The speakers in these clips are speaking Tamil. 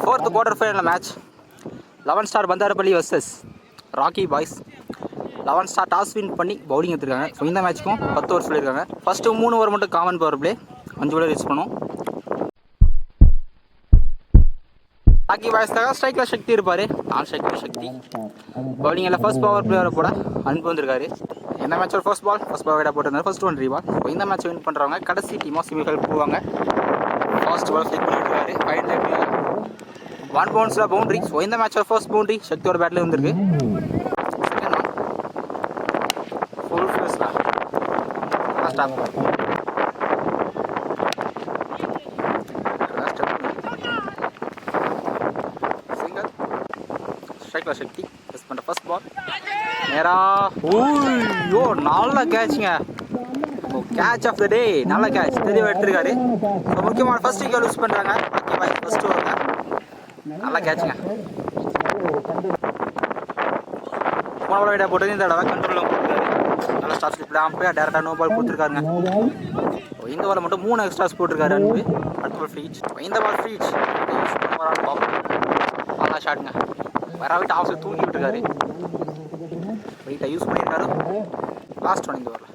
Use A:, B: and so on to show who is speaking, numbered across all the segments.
A: Fourth quarter final match 11 star Bandarapalli versus Rocky Boys. 11 star toss win பண்ணி பவுலிங் எடுத்துருக்காங்க. ஸோ இந்த மேட்ச்சுக்கும் 10 ஓவர் சொல்லியிருக்காங்க. ஃபஸ்ட்டு 3 ஓவர் மட்டும் common power play, 5 over reach பண்ணும். ராக்கி பாய்ஸ்க்காக ஸ்ட்ரைக்கில் சக்தி இருப்பார், நான் ஸ்ட்ரைக்கில் சக்தி. பவுலிங்கில் ஃபர்ஸ்ட் பவர் பிளேயரை போட அனுப்பி வந்திருக்காரு. இந்த மேட்சோட ஃபர்ஸ்ட் பால் விட போட்டிருந்தாரு, ஃபர்ஸ்ட் ஒன் ரீபால். ஸோ இந்த மேட்ச் வின் பண்ணுறவங்க கடைசி டீமாக செமிஃபைனல் போவாங்க. ஃபர்ஸ்ட் பால் ஃபிளிக் பண்ணிட்டு இருக்காரு, 1 பவுன்ஸில் பவுண்டரி. ஸோ இந்த மேட்சோட ஃபர்ஸ்ட் பவுண்டரி சக்தியோட பேட்டில் வந்துருக்கு. செகண்ட் ஒன் ஃபுல் ஃபேஸில் ஸ்டாப் சிங்கிள் ஸ்ட்ரைக்கில் சக்தி மிஸ் பண்ணுற ஃபர்ஸ்ட் பால் நேரா. ஓய்யோ நல்ல கேட்சுங்க, கேட்ச் ஆஃப் த டே, நல்ல கேட்ச் தெளிவாக எடுத்திருக்காரு. ஸோ முக்கியமான ஃபர்ஸ்ட் விக்கெட் யூஸ் பண்ணுறாங்க ராக்கி பாய்ஸ் ஃபர்ஸ்ட் ஓவருங்க. நல்லா கேட்சுங்க, போன பால் விட போட்டு இந்த தடவை கண்ட்ரோலில் கொடுத்துருக்காரு. நல்லா ஸ்டார் ஸ்லிப்பில் அம்பையா டேரெக்டாக நோ பால் கொடுத்துருக்காருங்க. இந்த பால் மட்டும் 3 எக்ஸ்ட்ராஸ் போட்டிருக்காரு அன்பு. அடுத்த பால் ஃப்ரீச், இந்த பால் ஃப்ரீச் நல்லா ஷாட்டுங்க. வராவிட்டு ஆஃப் தூக்கி விட்டுருக்காரு, வெயிட்டை யூஸ் பண்ணியிருக்காரு. லாஸ்ட் ஒன் இந்த வரல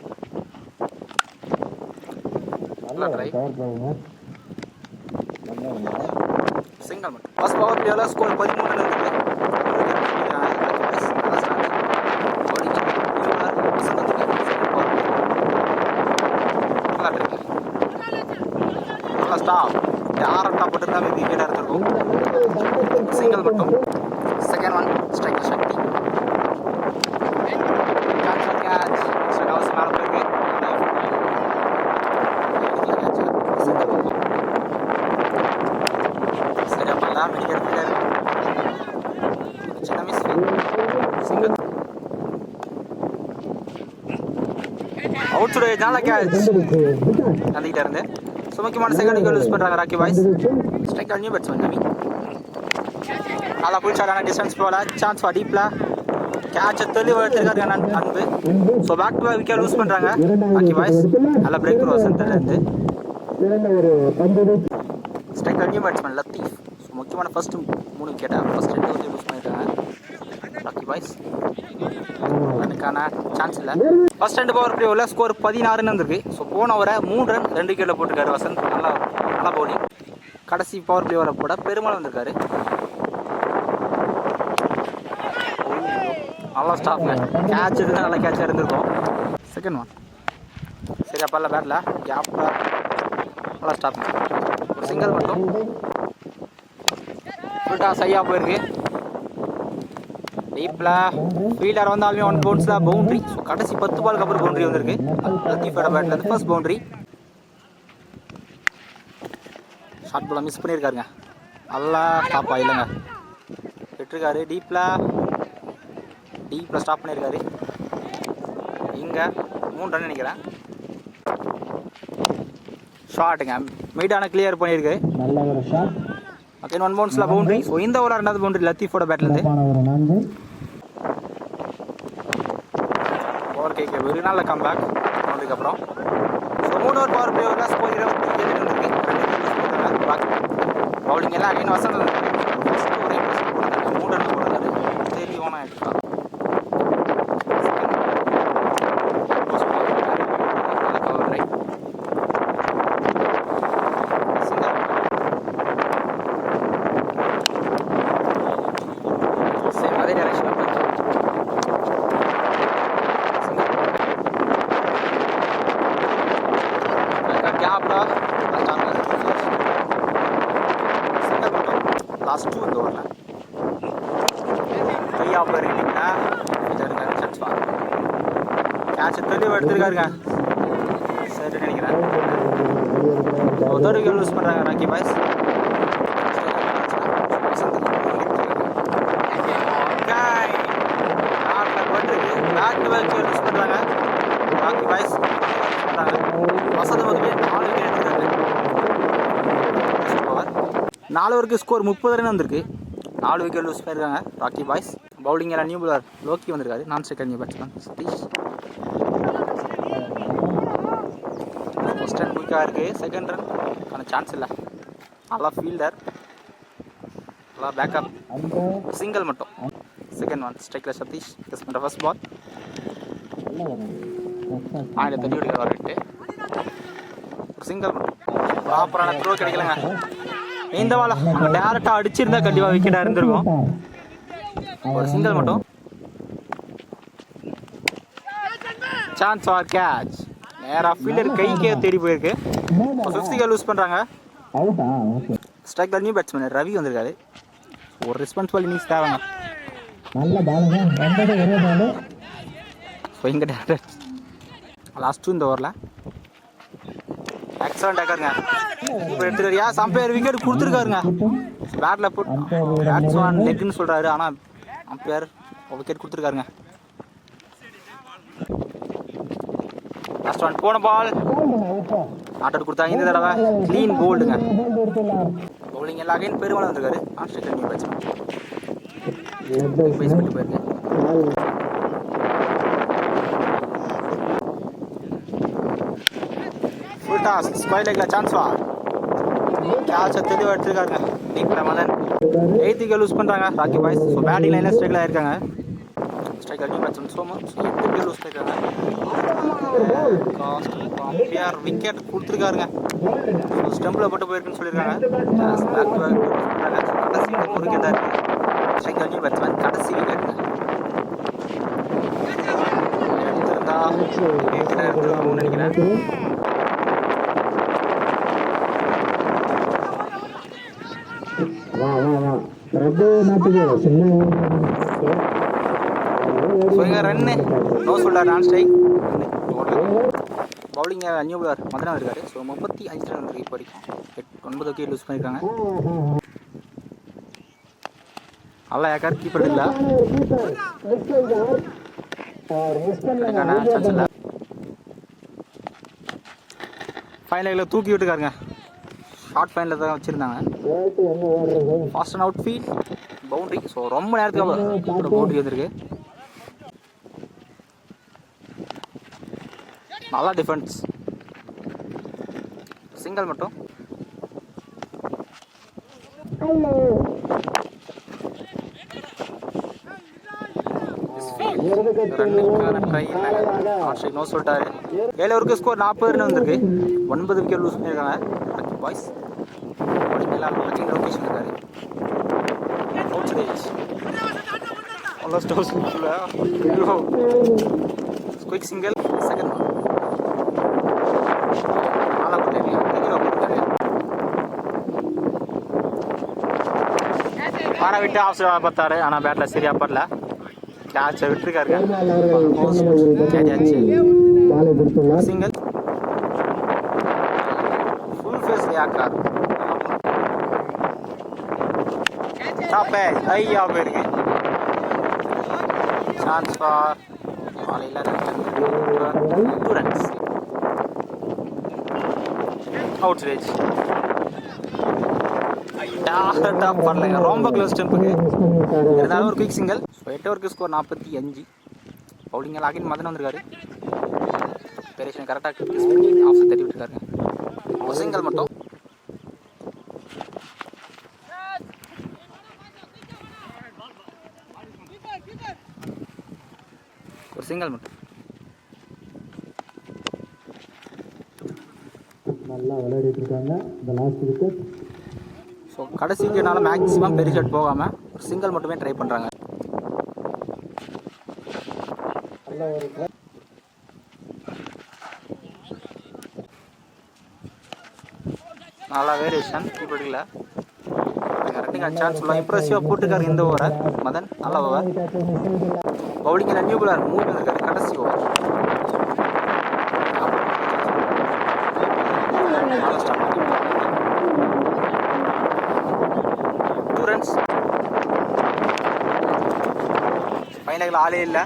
A: ட்ரை சிங்கிள் மட்டும். ஃபர்ஸ்ட் பவர் பிளேயரில் ஸ்கோர் 13 இருக்குது. நல்லா ஸ்டாப் டேரக்டாக போட்டுருந்தா விக்கெட்டாக இருந்திருக்கும். சிங்கிள் மட்டும். செகண்ட் ஒன் ஸ்ட்ரைக் சக்தி மேலே போயிருக்கு. சரியா பண்ணலாம், மெடிக்கல் ஃபீல்டர் சின்ன மிஸ். சிங்கிள் அவுட் சைடு, நல்ல கேட்ச் நந்திக்கிட்டே இருந்து. ஸோ முக்கியமான செகண்ட் விக்கெட் யூஸ் பண்ணுறாங்க Rocky boys. Strike new batsman Navi நல்லா புடிச்சாரான டிஸ்டன்ஸ் போல சான்ஸ் ஃபார் டீப்ல கேட்சை தெளிவாக எடுத்துருக்காரு Anbu. So back to back wicket use பண்ணுறாங்க ராக்கி பாய்ஸ். நல்லா பிரேக் த்ரூ சென்டர்லேருந்து. Strike new batsman Latif. So முக்கியமான ஃபர்ஸ்ட் 3 விக்கெட்டாக ஃபர்ஸ்ட் 2 விக்கெட் யூஸ் பண்ணியிருக்காங்க ராக்கி பாய்ஸ். அதுக்கான சான்ஸ் இல்லை. ஃபர்ஸ்ட் 2 பவர் பிளேவில் ஸ்கோர் 16 இருந்திருக்கு. ஸோ போன ஓவரை 3 ரன் 2 விக்கெட்டில் போட்டிருக்காரு வசந்த். நல்லா பவுலிங். கடைசி பவர் பிளேவரை போட பெருமாள் வந்திருக்காரு. நல்லா ஸ்டாப்ங்க, கேட்ச் இதுதான் நல்லா கேட்சாக இருந்திருக்கும். செகண்ட் ஒன் சரியா பல்ல பேட்டில் கேப்பில் நல்லா ஸ்டாப்ங்க. ஒரு சிங்கிள் மட்டும் ஃபுல்டா சரியாக போயிருக்கு. டீப்பில் ஃபீல்டர் வந்தாலுமே 1 பவுன்ஸில் பவுண்ட்ரி. ஸோ கடைசி 10 பாலுக்கு அப்புறம் பவுண்ட்ரி வந்திருக்கு லத்தீஃபோட பேட்லேருந்து. First boundary. ஷார்ட் பாலை மிஸ் பண்ணியிருக்காருங்க, நல்லா ஸ்டாப் ஆகிலங்க விட்டுருக்காரு. டீப்பில் ஸ்டாப் பண்ணியிருக்காரு. இங்கே 3 ரன் நினைக்கிறேன். ஷார்ட்டுங்க மீடான கிளியர் பண்ணியிருக்கு. ஓகே 1 பவுன்ஸில் பவுண்ட்ரி. ஸோ இந்த ஓவர் 2வது பவுண்ட்ரி லத்தீஃபோட பேட்லேருந்து. ஓவர் கேட்க ஒரு நல்ல கம்பேக் பவுண்ட்ரிக்கு அப்புறம். ஸோ 3 ஓவர் பவர் பிளேயரில் ஸ்கோர் 27 இருந்திருக்கு. பவுலிங் எல்லாம் அகைன் வசந்த் 3 ரன் போடுறாரு. தெளிவான ஆகிடுச்சா அதே டைரக்ஷன் கேப்டா லாஸ்ட் 2 இந்த ஓவரில் கையாக போயிருக்கீங்களா இருக்காரு. சான்ஸ் பார் கேட்சை தெளிவாக எடுத்துருக்காருங்க. சரி நினைக்கிறேன். தேர்ட் விக்கெட் யூஸ் பண்ணுறாங்க Rocky Boys. Back to back use பண்ணுறாங்க ராக்கி பாய்ஸ். வசந்த பகுதியே 4 விக்கெட் எடுத்துருக்காரு. 4 ஓவருக்கு ஸ்கோர் 30 ரன் வந்திருக்கு. 4 விக்கெட் யூஸ் பண்ணியிருக்காங்க ராக்கி பாய்ஸ். பவுலிங் எல்லாம் நியூ பாலர் லோக்கி வந்திருக்காரு. நான் second new batsman Sathish. First run குயிக்காக இருக்குது. செகண்ட் ரன் சான்ஸ் இல்லை. நல்லா ஃபீல்டர் பேக்கப் சிங்கிள் மட்டும். செகண்ட் ஒன் ஸ்ட்ரைக்கில் சதீஷ் கெஸ் பண்ணுற ஃபர்ஸ்ட் பால் ஆயில தட்டி விடுக்கிற வரட்டு ஒரு சிங்கிள் மட்டும். ப்ராப்பரான த்ரோ கிடைக்கலங்க. இந்த பால் டேரெக்டாக அடிச்சிருந்தா கண்டிப்பாக விக்கெட்டாக இருந்திருக்கும். ஒரு சிங்கிள் மட்டும். Chance or catch. நேராக ஃபீல்டர் கைக்கே தேடி போயிருக்கு. 50 லூஸ் பண்ணுறாங்க. ஸ்ட்ரைக்கில் நியூ பேட்ஸ்மேன் ரவி வந்திருக்காரு. ஒரு ரெஸ்பான்சிபிள் இன்னிங்ஸ் தேவைங்க. ஸோ இங்கே லாஸ்ட்டு இந்த ஓவரில் எக்ஸலண்ட் டேக்கருங்க. இப்போ எடுத்துருக்காரு. அம்பையர் விக்கெட் கொடுத்துருக்காருங்க. பேட்டில் போட்டு பேட்ஸ்மேன் லெக்குன்னு சொல்கிறாரு. ஆனால் அம்பையர் விக்கெட் கொடுத்துருக்காருங்க. லாஸ்ட் ஒன் போன பால் நாட் அவுட் கொடுத்தாங்க. இந்த தடவை க்ளீன் போல்டுங்க. பவுலிங் எல்லா அகைன் பெருமாள் வந்திருக்காரு. ஆஸ்திரேலியா நியூ பேட்ஸ்மேன் பேஸ் பண்ணிட்டு போயிருக்கு. ஃபுல் டாஸ் ஸ்கொயர் லெக்ல சான்ஸ் வா கேட்சை தெளிவாக எடுத்துருக்காருங்க. நீக்கில் மதன் 8 விக்கெட் லூஸ் பண்ணுறாங்க ராக்கி பாய்ஸ். ஸோ பேட்டிங் லைனில் ஸ்ட்ரைக்கில் இருக்காங்க. Striker new batsman Soman 8 wicket loose பண்ணிருக்காங்க. அம்பையர் விக்கெட் கொடுத்துருக்காருங்க. ஸ்டம்பில் போட்டு போயிருக்குன்னு சொல்லியிருக்காங்க. கடைசி விக்கெட் ஒரு விக்கெட் தான் இருக்குது. ஸ்ட்ரைக்கர் நியூ பேட்ஸ்மேன் கடைசி விக்கெட் எடுத்திருந்தா எடுத்துருவாங்கன்னு நினைக்கிறேன். ரன்னு நோ சொல்றாரு. நான் ஸ்ட்ரைக் பவுலிங் நியூ பாலர் மதனா இருக்காரு. ஸோ 35 ரன் இருக்கு இப்போ வரைக்கும். 9 விக்கெட் லூஸ் பண்ணியிருக்காங்க. நல்லா யாக்கார் கீப்பர் இல்லை. ஃபைனலில் தூக்கி விட்டுருக்காருங்க. ஷார்ட் ஃபைனில் தான் வச்சுருந்தாங்க. Fast and out field boundary. So ரொம்ப நேரத்துக்கு பவுண்ட்ரி வந்திருக்கு. நல்லா டிஃபென்ஸ். சிங்கிள் மட்டும். ரன்னுக்கான ட்ரை நோ சொல்லிட்டாரு. 7 ஓவருக்கு ஸ்கோர் 40 ரன் வந்திருக்கு. 9 விக்கெட் லூஸ் பண்ணியிருக்காங்க ராக்கி பாய்ஸ். லொகேஷன் இருக்காரு. குயிக் சிங்கிள் செகண்ட் மாற விட்டு ஆஃப் பார்த்தாரு. ஆனால் பேட்டில் சரியாக படல. கேட்சை விட்டுருக்காரு. Single full face yorker top edge ஐயா போயிருக்கு. சான்ஸ் ஃபார் காலையில் 2 ரன்ஸ் அவுட் ஸ்டேஜ். பண்ணலைங்க. ரொம்ப க்ளோஸ் டெம்புக்கு இருந்தாலும் ஒரு குயிக் சிங்கிள். 8 ஓவருக்கு ஸ்கோர் 45. பவுலிங் எல்லாம் அகைன் மதன் வந்திருக்காரு. பெரேஷன் கரெக்டாக ஆஃப் தட்டி விட்டுருக்காருங்க. ஒரு சிங்கிள் மட்டும். ஒரு சிங்கிள் மட்டும். நல்லா விளையாடிட்டு இருக்காங்க. இந்த லாஸ்ட் விக்கெட். ஸோ கடைசி விக்கெட்னால மேக்ஸிமம் பெரிய ஷாட் போகாமல் ஒரு சிங்கிள் மட்டுமே ட்ரை பண்ணுறாங்க. நல்லா வேரியேஷன் இப்படில ரெண்டு சான்ஸ் ஃபுல்லாக இம்ப்ரெசிவாக போட்டுருக்காரு இந்த ஓவரை மதன். நல்ல ஓவர். பவுலிங்கில் நியூ பாலர் மூவ் பண்ணிருக்காரு கடைசி ஓவர். ஃபைனல் ஆளே இல்லை.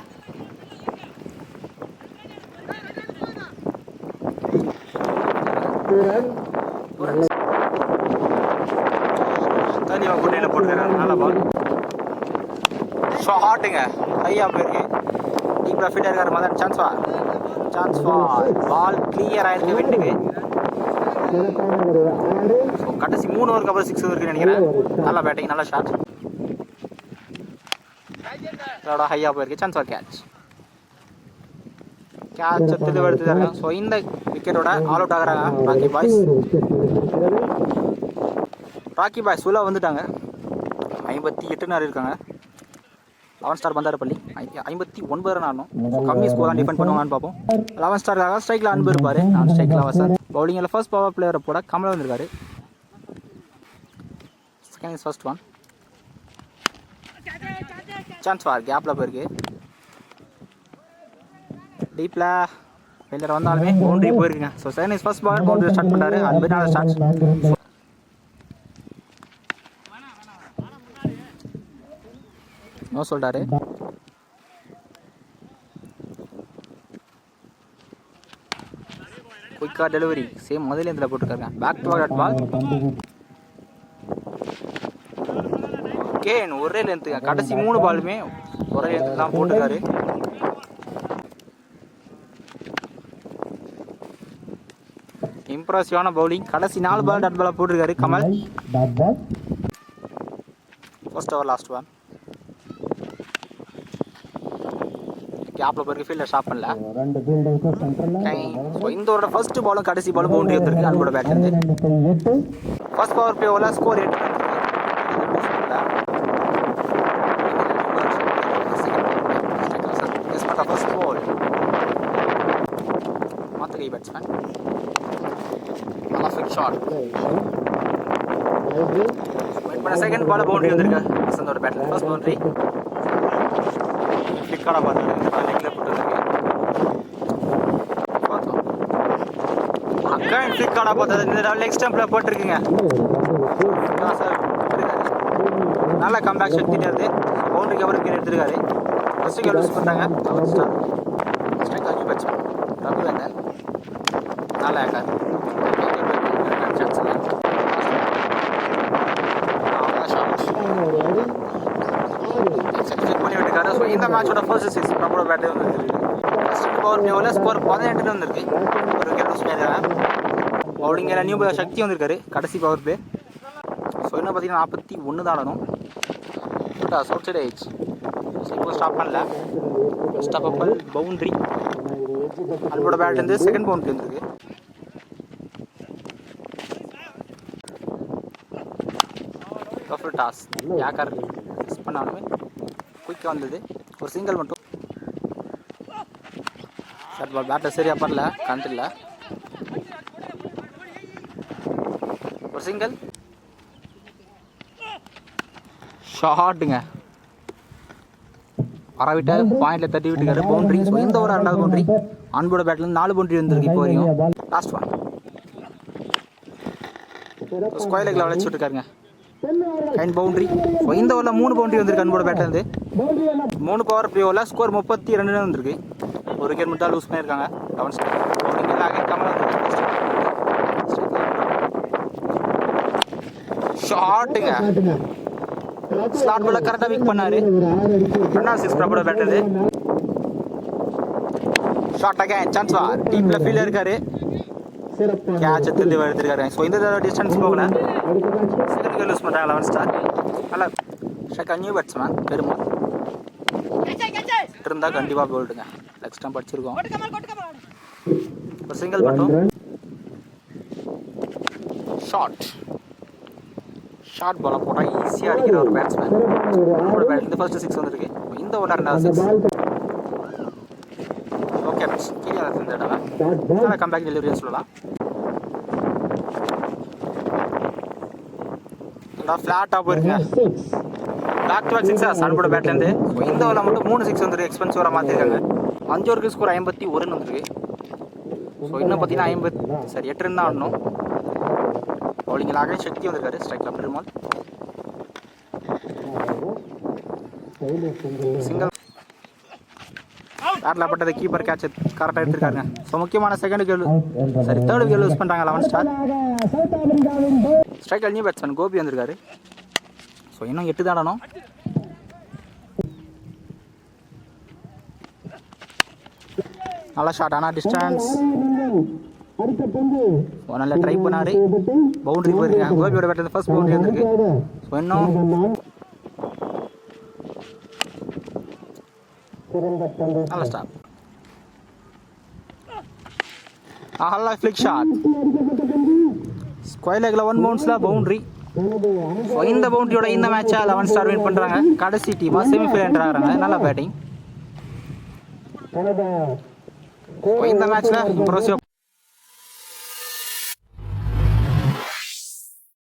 A: தனியாக குண்டையில் போட்டுக்கிறாங்க. நல்ல பால். ஷாட்டுங்க ஹையாக போயிருக்கு. டீப்பில் ஃபிட்டாக இருக்கார் மதன். சான்ஸ் பால் கிளியர் ஆயிருக்கு விண்டுக்கு. கடைசி 3 ஓவருக்கு அப்புறம் 6 இருக்குன்னு நினைக்கிறேன். நல்லா பேட்டிங், நல்லா ஷாட். இதோட ஹையாக போயிருக்கு. Chance for catch. கேட்ச் எடுத்து தராங்க. ஸோ இந்த விக்கெட்டோட ஆல் அவுட் ஆகிறாங்க ராக்கி பாய்ஸ். ராக்கி பாய்ஸ் ஃபுல்லாக வந்துட்டாங்க. 58 ரன் இருக்காங்க. 11 ஸ்டார் பந்தாரப்பள்ளி 59 ரன் ஆடணும். கம்மி ஸ்கோர் தான் டிஃபெண்ட் பண்ணுவாங்கன்னு பார்ப்போம். 11 ஸ்டாருக்காக ஸ்ட்ரைக்கில் அன்பு இருப்பார். நான் ஸ்ட்ரைக்கில் அவசர். பவுலிங்கில் ஃபர்ஸ்ட் பவர் பிளேயரை போட கமலை வந்திருக்காரு. Second is first one. Chance for கேப்பில் போயிருக்கு. டீப்பில் வெளியில் வந்தாலுமே பவுண்டரி போயிருக்குங்க. So second is first ball boundary start பண்ணுறாரு. அன்புனால ஸ்டார்ட் நோ சொல்கிறாரு. குயிக்காக டெலிவரி சேம் முதல்ல இதில் போட்டுருக்காங்க. Back to back ball. கேன் ஒரே லென்த்துங்க. கடைசி 3 பாலுமே ஒரே லென்த்து தான் போட்டுருக்காரு. இம்ப்ரெசிவான பவுலிங். கடைசி 4 பால் டாட் பாலாக போட்டிருக்காரு Kamal. First over last one. கேப்ல போயிருக்கு. ஃபீல்டர் ஸ்டாப் பண்ணல. ஸோ இந்த ஓவரோட ஃபர்ஸ்ட் பாலும் கடைசி பாலும் பவுண்டரி வந்துருக்கு அன்போட பேட்லேருந்து. ஃபர்ஸ்ட் பவர் பிளே ஓவரில் ஸ்கோர் 8. ஃபர்ஸ்ட் பால் மாத்திரை பேட்ஸ்மேன். நல்லா ஃபிக் ஷாட். வெயிட் பண்ண செகண்ட் பால் பவுண்டரி வந்திருக்கு வசந்தோட பேட்டில். ஃபர்ஸ்ட் பவுண்டரி ஃபிக்கான பால் லெக்கில் போட்டு வந்திருக்கு. பார்த்தோம் அக்கா ஃபிக்கான பார்த்தது இந்த லெக் ஸ்டம்பில் போட்டிருக்குங்க. நல்லா கம்பேக் சக்திட்டு இருந்து பவுண்டரிக்கு அப்புறம் கீழே எடுத்துருக்காரு. ஃபர்ஸ்ட் விக்கெட் லூஸ் பண்ணிட்டாங்க. ஸ்ட்ரைக் அஞ்சு பேட்ஸ்மேன் ரகுவேந்தன் நல்லா ஏக்காரு. செக் பண்ணி விட்டுருக்காரு. ஸோ இந்த மேட்சோட ஃபர்ஸ்ட் 6 நம்மளோட பேட்டே வந்துருக்கு. ஃபர்ஸ்ட் பவர் பிளேவில் ஸ்கோர் 18 வந்துருக்கு. ஒரு விக்கெட் லூஸ் பண்ணியிருக்காங்க. பவுலிங்கில் நியூ சக்தி வந்திருக்காரு கடைசி பவர் பிளே. ஸோ இன்னும் பார்த்தீங்கன்னா 41 தான் ஆடணும். சவுத் சைடு ஏஜ் இப்போ ஸ்டாப் பண்ணல. ஸ்டாப்பபிள் பவுண்ட்ரி அன்போட பேட்லேருந்து செகண்ட் பவுண்ட்ரி வந்துருக்கு. டாஸ் யாக்கர் மிஸ் பண்ணாலுமே குயிக்காக வந்தது. ஒரு சிங்கிள் மட்டும். ஷார்ட் பால் பேட்டை சரியாக பண்ணல. கண்டில் ஒரு சிங்கிள் ஷார்ட்டுங்க. பரவிட்ட பாயிண்டில் தட்டி விட்டுக்காரு. பவுண்ட்ரி. ஸோ இந்த ஒரு 2வது பவுண்ட்ரி அன்போட பேட்லேருந்து 4 பவுண்ட்ரி வந்துருக்கு இப்போ வரையும். லாஸ்ட் ஒன் ஸ்கொயர் லெக்கில் வளைச்சி விட்டுருக்காருங்க. Kind boundary. ஸோ இந்த ஓவரில் 3 பவுண்ட்ரி வந்திருக்கு அன்போட பேட்லேருந்து. 3 பவர் பிளே ஓவரில் ஸ்கோர் 32 வந்திருக்கு. ஒரு விக்கெட் மட்டும் லூஸ் பண்ணியிருக்காங்க. 11 ஸ்டார் பவுலிங் அகைன் கமல் ஷார்ட்டுங்க. ஸ்லாட் பால் கரெக்டாக வீக் பண்ணாரு. 2வது 6 பிரபோட பேட்டது. ஷார்ட் அகைன் சான்ஸ் ஃபார் டீப்பில் ஃபீல்டர் இருக்காரு. கேட்ச் எடுத்து எடுத்துருக்காரு. ஸோ இந்த டிஸ்டன்ஸ் போகல. செகண்ட் விக்கெட் லூஸ் பண்ணுறாங்க 11 ஸ்டார். நல்லா ஸ்ட்ரைக் நியூ பேட்ஸ்மேன் பெருமாள் இருந்தால் கண்டிப்பாக போல்டுங்க. நெக்ஸ்ட் டைம் படிச்சிருக்கோம். ஒரு சிங்கிள் மட்டும். ஷார்ட் பாலை போட்டால் ஈஸியாக அடிக்கிற ஒரு பேட்ஸ்மேன். நம்மளோட பேட்லேருந்து ஃபர்ஸ்ட் 6 வந்துருக்கு. இந்த ஓவர் 2வது 6. ஓகே கீழே இந்த இடம் நல்லா கம்பேக் டெலிவரின்னு சொல்லலாம். ஃப்ளாட்டாக போயிருக்குங்க. பேக் டு பேக் 6 அன்போட பேட்லேருந்து. இந்த ஓவரில் மட்டும் 3 6 வந்துருக்கு. எக்ஸ்பென்சிவாக மாற்றிருக்காங்க. 5 ஓவருக்கு ஸ்கோர் 51 வந்துருக்கு. ஸோ இன்னும் பார்த்தீங்கன்னா 8 ரன் தான் ஆடணும். பவுலிங்கில் சக்தி வந்திருக்காரு. ஸ்ட்ரைக்கில் பெருமாள் சிங்கிள் பேட்டில் பட்டது. கீப்பர் கேட்ச் கரெக்டாக எடுத்துருக்காருங்க. ஸோ முக்கியமான செகண்ட் விக்கெட் சரி 3rd விக்கெட் யூஸ் பண்ணுறாங்க 11 star. Striker new batsman Gopi வந்திருக்காரு. ஸோ இன்னும் 8 தான் ஆடணும். நல்லா ஷார்ட் ஆனால் டிஸ்டன்ஸ் நல்லா ட்ரை பண்ணாரு. பவுண்டரி போயிருக்கேன். கோபியோட பேட்டில் ஃபர்ஸ்ட் பவுண்டரி வந்திருக்கு. ஸோ இன்னும் நல்ல ஸ்டாப். நல்லா ஃபிளிக் ஷாட். ஸ்கொயர் லெக்கில் 1 பவுன்ஸில் பவுண்ட்ரி. ஸோ இந்த பவுண்ட்ரியோட இந்த மேட்சை 11 ஸ்டார் வின் பண்ணுறாங்க. கடைசி டீமாக செமிஃபைனல் என்டர் ஆகிறாங்க. நல்ல பேட்டிங். இந்த மேட்ச்சில் இம்ப்ரெசிவ்